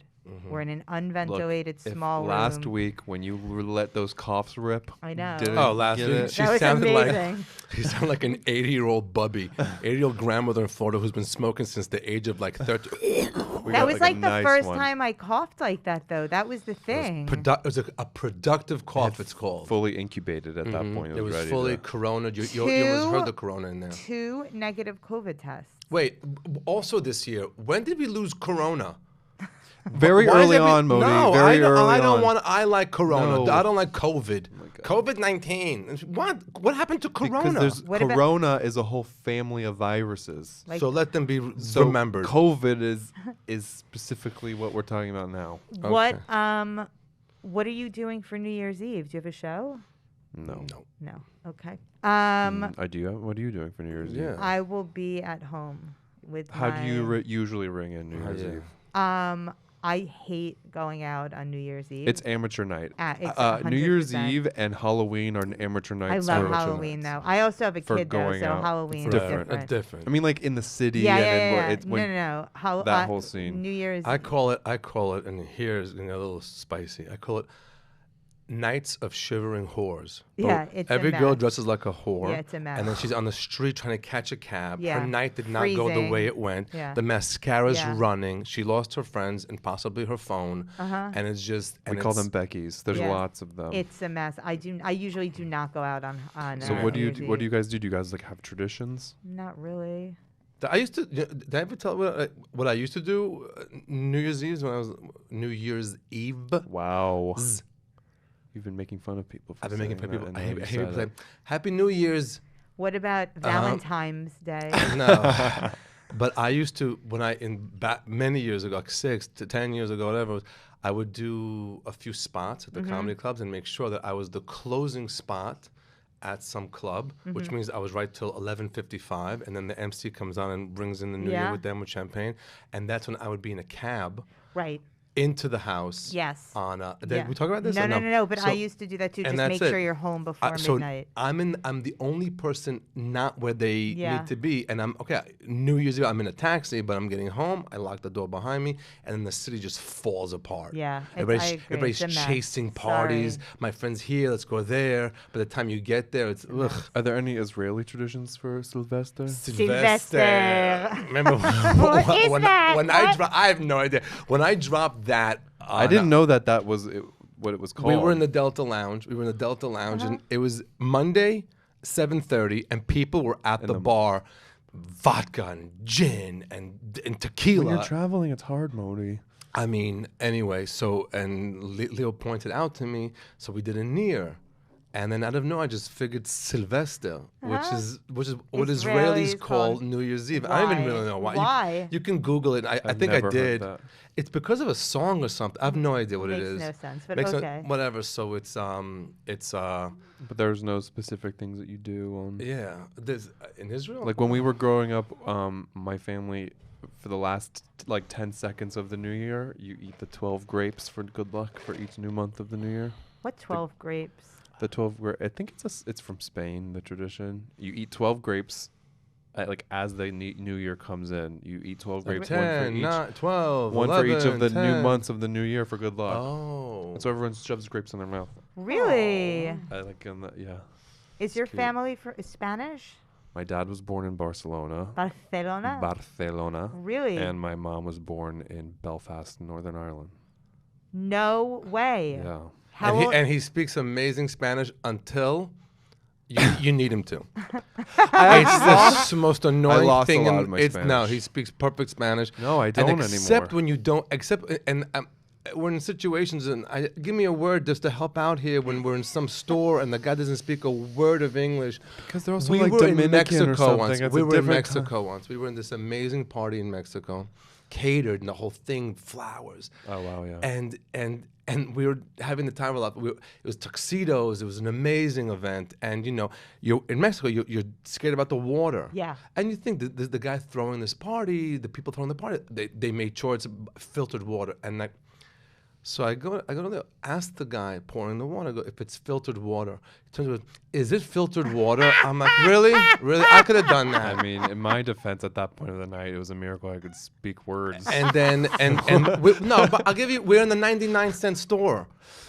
We're in an unventilated If small room. last week when you let those coughs rip. I know. didn't Oh, last get week it. she That was sounded amazing. like she sounded like an 80-year-old bubby, 80-year-old grandmother in Florida who's been smoking since the age of like 13. We That got, was a like the nice first one. time I coughed like that, though. That was the thing. It was a productive cough. It's called. Fully incubated at that point. It was ready fully to- Corona. You almost heard the Corona in there. 2 negative COVID tests. Wait. Also this year, when did we lose Corona? Very Why is early every- on, Modi. No, very early I don't on. want. I like Corona. No. I don't like COVID. my God. COVID-19. What happened to Corona? Because there's What about- Corona is a whole family of viruses. Like, so let them be So remembered. COVID is specifically what we're talking about now. what are you doing for New Year's Eve? Do you have a show? No. No. Okay. I do. What are you doing for New Year's Eve? Yeah. I will be at home with How do you my- usually ring in New Year's Yeah. Eve? I hate going out on New Year's Eve. It's amateur night. It's New Year's 100%. Eve and Halloween are amateur I nights. love for- Halloween though. I also have a for kid though, going so out. Halloween It's is different. different. different. I mean, like in the city. Yeah, and yeah, then yeah. It's when No. How, that whole scene. New Year's. I call it, and here's a little spicy. I call it Nights of Shivering Whores. Yeah, it's a every girl mess. dresses like a whore. Yeah, it's a mess. And then she's on the street trying to catch a cab. Yeah. Her night did not go the Freezing. way it went. Yeah. The mascara's Yeah. running. She lost her friends and possibly her phone. And it's just. we and call it's- them Becky's. There's Yeah. lots of them. It's a mess. I usually do not go out on. So what do New you Year's what do you Eve. guys do? Do you guys like have traditions? Not really. I used to. Did I ever tell what I used to do New Year's Eve when I was New Year's Eve? Wow. You've been making fun of people. For I've been making fun of saying people. that, I and hate now you people said say, "Happy New Year's." What about Valentine's Day? No. But I used to, when many years ago, like 6 to 10 years ago, whatever, it was, I would do a few spots at the comedy clubs and make sure that I was the closing spot at some club, which means I was right till 11:55, and then the MC comes on and brings in the New Year Yeah. with them with champagne, and that's when I would be in a cab Right. into the house. Yes. On did Yeah. we talk about this? No, or no. But I So- used to do that too. and Just that's make it. sure you're home before so midnight. I'm the only person not where they Yeah. need to be, and I'm okay. New Year's Eve, I'm in a taxi, but I'm getting home. I lock the door behind me, and then the city just falls apart. Yeah, I everybody's, agree. everybody's It's a mess. chasing parties. Sorry. My friends here, let's go there. By the time you get there, it's ugh. Are there any Israeli traditions for Sylvester? Sylvester. Remember What is when that? I What? I have no idea. When I dropped that, I didn't know that was what it was called. We were in the Delta Lounge. And it was Monday, 7:30, and people were at the bar, vodka and gin and tequila. When you're traveling, it's hard, Modi. I mean, anyway. So and Leo pointed out to me. So we did a near. And then out of nowhere, I just figured Sylvester, which is what Israelis Israelis call call- New Year's Eve. I don't even Why? really know why. Why? You can Google it. I I've think I never heard did. that. It's because of a song or something. I have no idea what it Makes is. no sense, but Makes no- okay. whatever. So it's But there's no specific things that you do on. yeah. There's in Israel. Like when we were growing up, my family, for the last 10 seconds of the new year, you eat the 12 grapes for good luck for each new month of the new year. What 12 grapes? The 12 I think it's from Spain, the tradition. You eat 12 grapes like as the new year comes in, you eat 12 grapes, 10, 12, one 11, for each of the 10. new months of the new year for good luck. Oh. And so everyone shoves grapes in their mouth. Really? I like yeah. Is your cute. family Spanish? My dad was born in Barcelona. Barcelona? Barcelona. Really? And my mom was born in Belfast, Northern Ireland. No way. Yeah. How and, old? and he speaks amazing Spanish until you need him to. I It's the most annoying lost a thing. lot of my No, Spanish. he speaks perfect Spanish. No, I And don't except anymore. when you don't, we're in situations, and give me a word just to help out here when we're in some store and the guy doesn't speak a word of English. Because they're also We like were in Dominican Mexico or something. once. It's We a were in different Mexico once. We were in this amazing party in Mexico, catered and the whole thing, flowers. Oh wow, yeah. And we were having the time of our life. It was tuxedos. It was an amazing event. And you're in Mexico. You're scared about the water. Yeah. And you think the guy throwing this party, the people throwing the party, they made sure it's filtered water. And like, so I go to ask the guy pouring the water. I go, if it's filtered water. He turns around, is it filtered water? I'm like, really? I could have done that. I mean, in my defense, at that point of the night, it was a miracle I could speak words. And then but I'll give you. We're in the 99-cent store.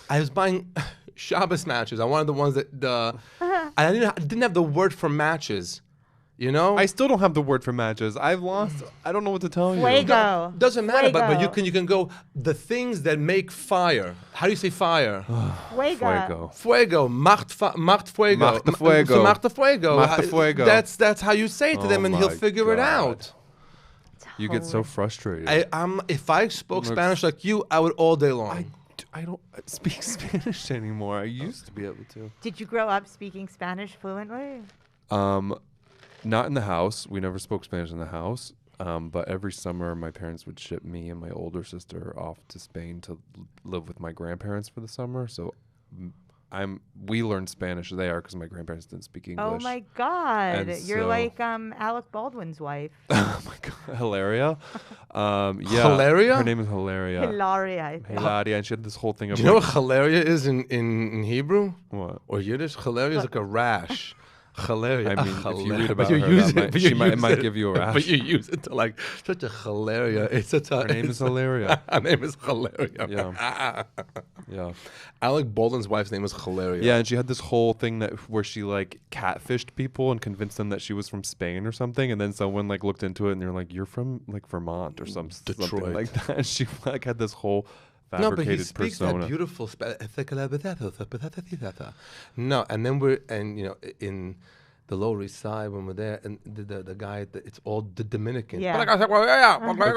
I was buying Shabbos matches. I wanted the ones that I didn't have the word for matches. I still don't have the word for matches. I've lost. I don't know what to tell you. Fuego. Doesn't matter, but Fuego. you can go the things that make fire. How do you say fire? Fuego. Fuego, macht fuego. Macht fuego. So macht fuego. Macht fuego. That's how you say it to Oh them, and he'll my figure it God. out. You get so frustrated. If I spoke Spanish like you, I would all day long. I don't speak Spanish anymore. I used to be able to. Did you grow up speaking Spanish fluently? Not in the house. We never spoke Spanish in the house. But every summer, my parents would ship me and my older sister off to Spain to live with my grandparents for the summer. So we learned Spanish there because my grandparents didn't speak English. Oh my God. And You're so- like Alec Baldwin's wife. Oh my God, Hilaria. Yeah, Hilaria? Her name is Hilaria. Hilaria, I think. Hilaria, and she had this whole thing of Do you know like, what hilaria is in Hebrew what? or Yiddish? Hilaria is like a rash. Hilaria. I mean, if you read But about you her, use that it, but she you might, it use might it- give you a rash. But you use it to like such a hilaria. It's such a. Her name is Hilaria. Her name is Hilaria. Yeah. Yeah. Alec Baldwin's wife's name is Hilaria. Yeah, and she had this whole thing where she like catfished people and convinced them that she was from Spain or something, and then someone like looked into it and they're like, "You're from like Vermont or something Detroit. like that." And she like had this whole No, but he fabricated speaks persona. that beautiful No, and then we're in the Lower East Side when we're there, and the guy, it's all the Dominican. Yeah.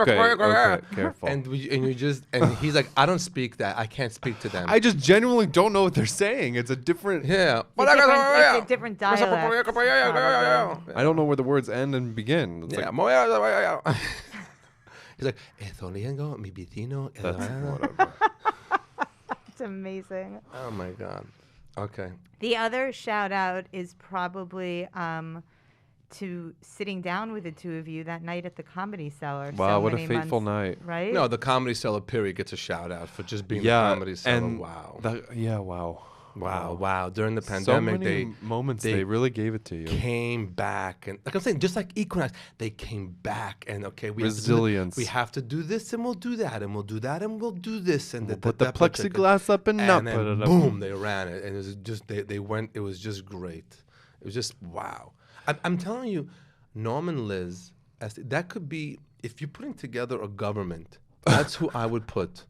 Okay, careful. And he's like, I don't speak that. I can't speak to them. I just genuinely don't know what they're saying. It's a different. Yeah. It's a different dialect. probably. I don't know where the words end and begin. It's like, Yeah. He's like, Esoliengo, mi vecino. that's whatever. It's amazing. Oh my God. Okay. The other shout out is probably to sitting down with the two of you that night at the Comedy Cellar. Wow, so what a many fateful months, night. right? No, the Comedy Cellar period gets a shout out for just being Yeah, the Comedy Cellar. and Wow. Wow. During the So pandemic, many moments they they really gave it to you. came back, and like I'm saying, just like Equinox, they came back, and okay, Resilience. We have to do this, and we'll do that, and we'll do that, and we'll do this, and We'll put the plexiglass up and not and then put it up. boom, they ran it, and it was just they went. It was just great. It was just wow. I'm telling you, Norm and Liz, that could be if you're putting together a government. That's who I would put.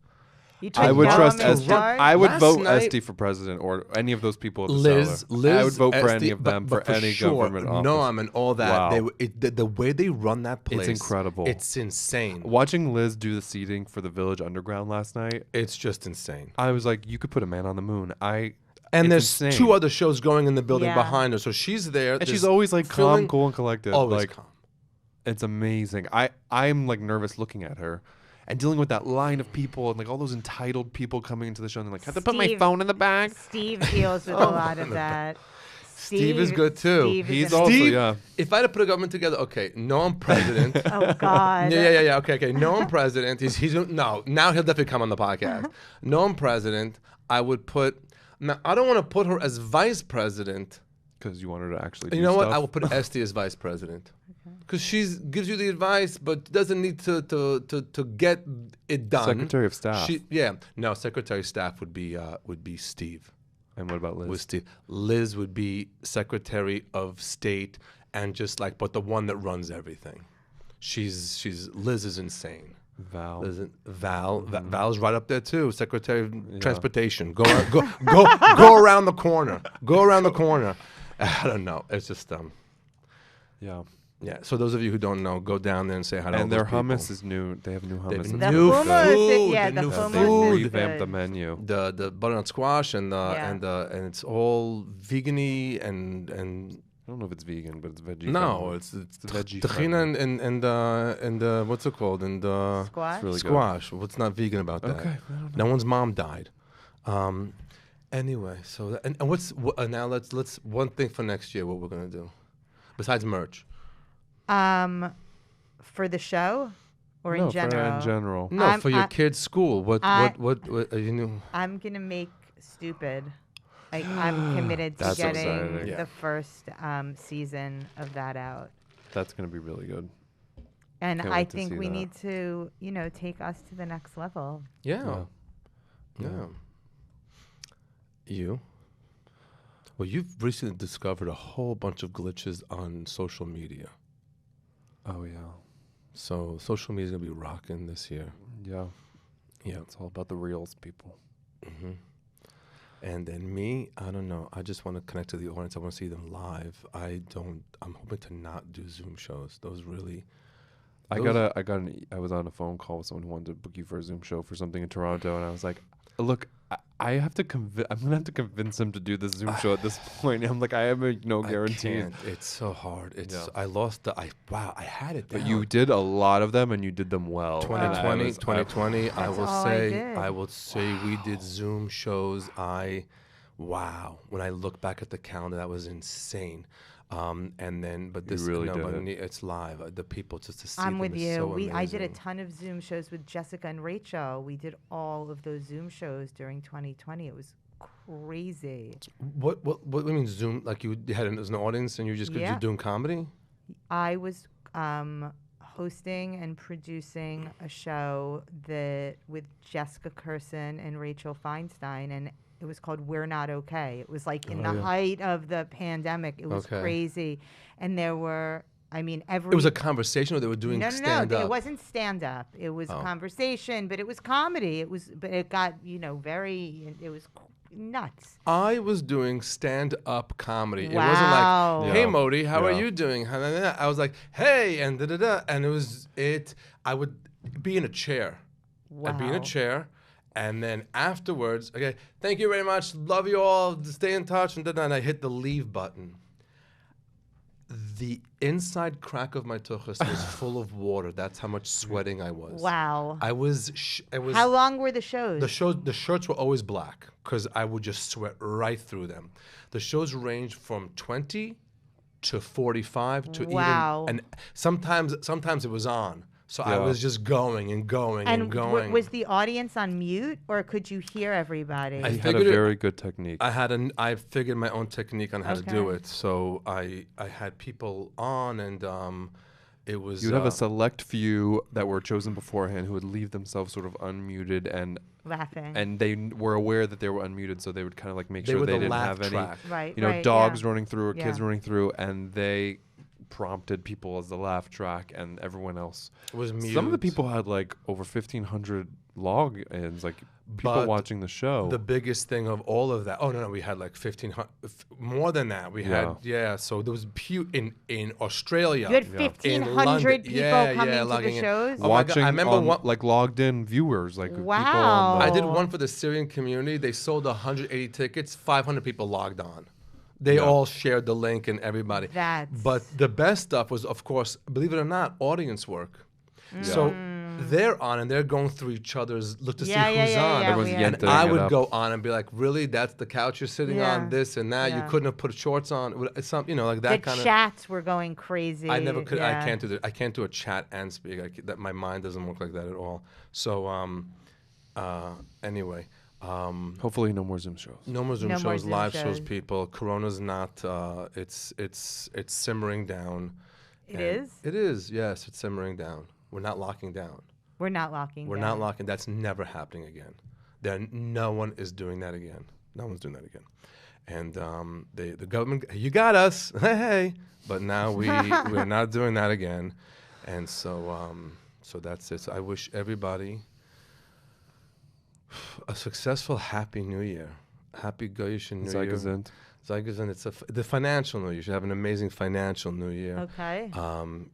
You I took would Dom trust in Esty. charge? I would Last vote night- Esty for president or any of those people at the Liz, cellar. I would vote for any Esty, of them but for any sure, government office. Norm and all that. Wow. The way they run that place, incredible. It's insane. Watching Liz do the seating for the Village Underground last night, It's just insane. I was like, you could put a man on the moon. And it's there's insane. two other shows going in the building Yeah. behind her, so she's there. And she's there's always like calm, filling- cool, and collected. Always like, calm. It's amazing. I'm like nervous looking at her and dealing with that line of people and like all those entitled people coming into the show and they're like, I have to put my Steve- phone in the bag. Steve deals with a lot of that. Steve is good too. Steve is He's an- also, Steve, yeah. if I had to put a government together, okay, Norm president. Oh God. Yeah. Okay. Norm president. He's no. Now he'll definitely come on the podcast. Norm president. I would put. Now I don't want to put her as vice president Because you want her to actually do You know what? stuff? I will put Esty as vice president. Because she gives you the advice, but doesn't need to get it done. Secretary of Staff. No, Secretary of Staff would be Steve. And what about Liz? With Steve. Liz would be Secretary of State, and but the one that runs everything. Liz is insane. Val. Val's right up there too. Secretary of Transportation. Go around the corner. Go around the corner. I don't know. It's just Yeah. Yeah. So those of you who don't know, go down there and say hi to all And their those people. hummus is new. They have new hummus. The That's new really hummus good. food. yeah, the the new hummus They food. is revamped the good. menu. The butternut squash and it's all vegan-y and I don't know if it's vegan, but it's veggie. no, friendly. it's veggie tahina and what's it called? And Squash. It's really good. squash. What's not vegan about that? Okay, I don't No one's mom died. Anyway, so now let's one thing for next year. What we're gonna do besides merch? For the show, or No, in general. in general. No, for your kids' school. What you knew? I'm gonna make stupid. Like I'm committed to That's getting exciting. Yeah. the first season of that out. That's gonna be really good. And Can't I wait to think see we that. need to, take us to the next level. Yeah. Yeah. Yeah. You? Well, you've recently discovered a whole bunch of glitches on social media. Oh yeah. So social media is gonna be rocking this year. Yeah. Yeah. It's all about the reels, people. hmm And then me, I don't know. I just want to connect to the audience. I want to see them live. I'm hoping to not do Zoom shows. Those really. I was on a phone call with someone who wanted to book you for a Zoom show for something in Toronto, and I was like, look, I'm gonna have to convince him to do this Zoom show at this point. I'm like, I have no guarantee. I can't. It's so hard. Yeah. I lost I had it down. But you did a lot of them, and you did them well. 2020, 2020. I That's will all I say, did. I will say, we did Zoom shows. When I look back at the calendar, that was insane. And then, but this, really no, did but it. it's live. The people just to see I'm them with is you. so I did a amazing. ton of Zoom shows with Jessica and Rachel. We did all of those Zoom shows during 2020. It was crazy. What do you mean Zoom? Like you had an audience and you just Yeah. doing comedy? I was hosting and producing a show with Jessica Curson and Rachel Feinstein, and it was called We're Not Okay. It was like in the height of the pandemic. It was Okay. crazy. And there were, every... It was a conversation, or they were doing No, stand up. it wasn't stand-up. It was conversation, but it was comedy. But it got, it was nuts. I was doing stand-up comedy. It Wow. wasn't like, "Hey, Yeah. Modi, how are Yeah. you doing?" I was like, "Hey," and da-da-da. And I would be in a chair. I'd be in a Wow. chair, and then afterwards, okay, thank you very much, love you all, stay in touch, and da-da, and I hit the leave button. The inside crack of my tuchus was full of water. That's how much sweating I was. Wow. I was. How long were the shows? The shirts were always black because I would just sweat right through them. The shows ranged from 20 to 45 to Wow. even, and sometimes it was on. So I Yeah. was just going and going and And going. was the audience on mute, or could you hear everybody? You had a figured it- very good technique. I figured my own technique on how to do Okay. it. So I had people on, and it was. You'd have a select few that were chosen beforehand who would leave themselves sort of unmuted, Laughing. and they were aware that they were unmuted, so they would kind of like make They sure were they the didn't laugh have any, track. right. dogs yeah. running through or kids Yeah. running through, and they prompted people as the laugh track, and everyone else was mute. Some of the people had like over 1,500 log-ins, like people But watching the show. The biggest thing of all of that. Oh no, we had like 1,500, more than that. We had So there was in Australia. You had Yeah. 1,500 people coming to the logging in. shows. Oh my God, watching I remember on, one. like logged in viewers, like people Wow. on the, I did one for the Syrian community. They sold 180 tickets. 500 people logged on. They Yeah. all shared the link and everybody. But the best stuff was, of course, believe it or not, audience work. So they're on and they're going through each other's look to see who's on. Everyone's we yanked had- it I up. would go on and be like, really? That's the couch you're sitting Yeah. on, this and that. You Yeah. couldn't have put shorts on. It's some, like The that kind of. chats were going crazy. I never could. Yeah. I can't do that. I can't do a chat and speak. That my mind doesn't work like that at all. So, anyway, Hopefully, no more Zoom shows. No more Zoom No more shows, Zoom live shows, shows. people. Corona's not. It's simmering down. It And is? It is. Yes, it's simmering down. We're not locking down. We're not locking We're down. not locking. That's never happening again. No one is doing that again. No one's doing that again. And the government, you got us, hey. But now we're not doing that again. And so that's it. So I wish everybody a successful, happy New Year. Happy Goyish New Year. Zeitgesund. Zeitgesund. It's the financial New Year. You should have an amazing financial New Year. Okay.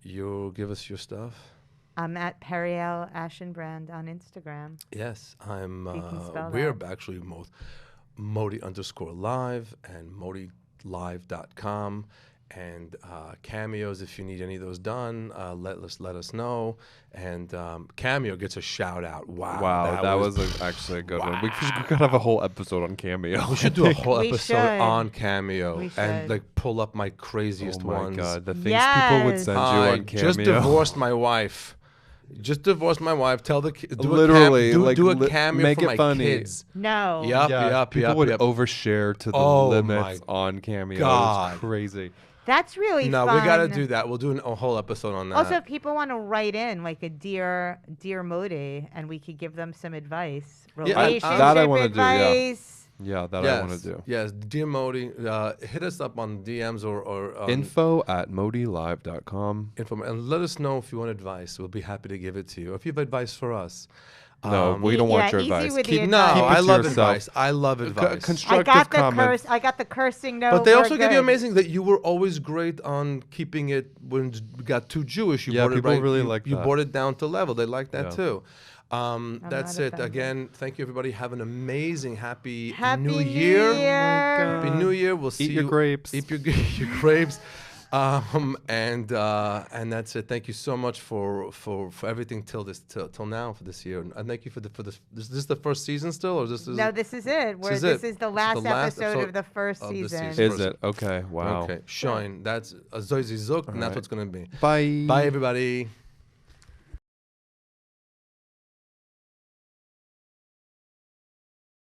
You'll give us your stuff. I'm at Periel Ashenbrand on Instagram. Yes, I'm. You can spell We're that. actually both Modi_live and ModiLive.com. And cameos, if you need any of those done, let us know. And Cameo gets a shout out. Wow, that was actually a good one. We could have a whole episode on Cameo. We should do a whole We episode should. on Cameo We and should. like pull up my craziest Oh my ones. god, the things people would Yes. send you I on Cameo. just divorced my wife. Just divorced my wife. Tell the kids. Literally, do a like, cameo make for it my funny. kids. No. Yup. People would overshare to the Oh limits my on Cameo. God. It's crazy. That's really No, fun. we got to do that. We'll do a whole episode on that. Also, if people want to write in like a dear Modi, and we could give them some advice, Yeah, relationship that I wanna do, yeah. advice. Yeah, that yes, I want to do. Yes, dear Modi, hit us up on DMs or info@modilive.com. info, and let us know if you want advice. We'll be happy to give it to you. If you have advice for us. No, we don't want your easy advice. with the Keep No, advice. it I to love yourself. advice. I love advice. I Constructive got the comments. curse. I got the cursing note. But they We're also give you good. amazing that you were always great on keeping it when it got too Jewish. You Yeah, brought it people right, really you, like you that. brought it down to level. They like that Yeah. too. That's not it. offended. Again, thank you everybody. Have an amazing happy Happy New Year. Year. Happy New Year. We'll see Eat your you. grapes. Eat your grapes. And that's it. Thank you so much for everything till now for this year. And thank you for this. This is the first season still, or this is No, this is it. This This is it. is the This last is the last episode episode of the first of the season. season. Is it? Okay. Wow. okay. Shine. That's a Zoizi Zook, and that's right. what's gonna be. Bye. Bye, everybody.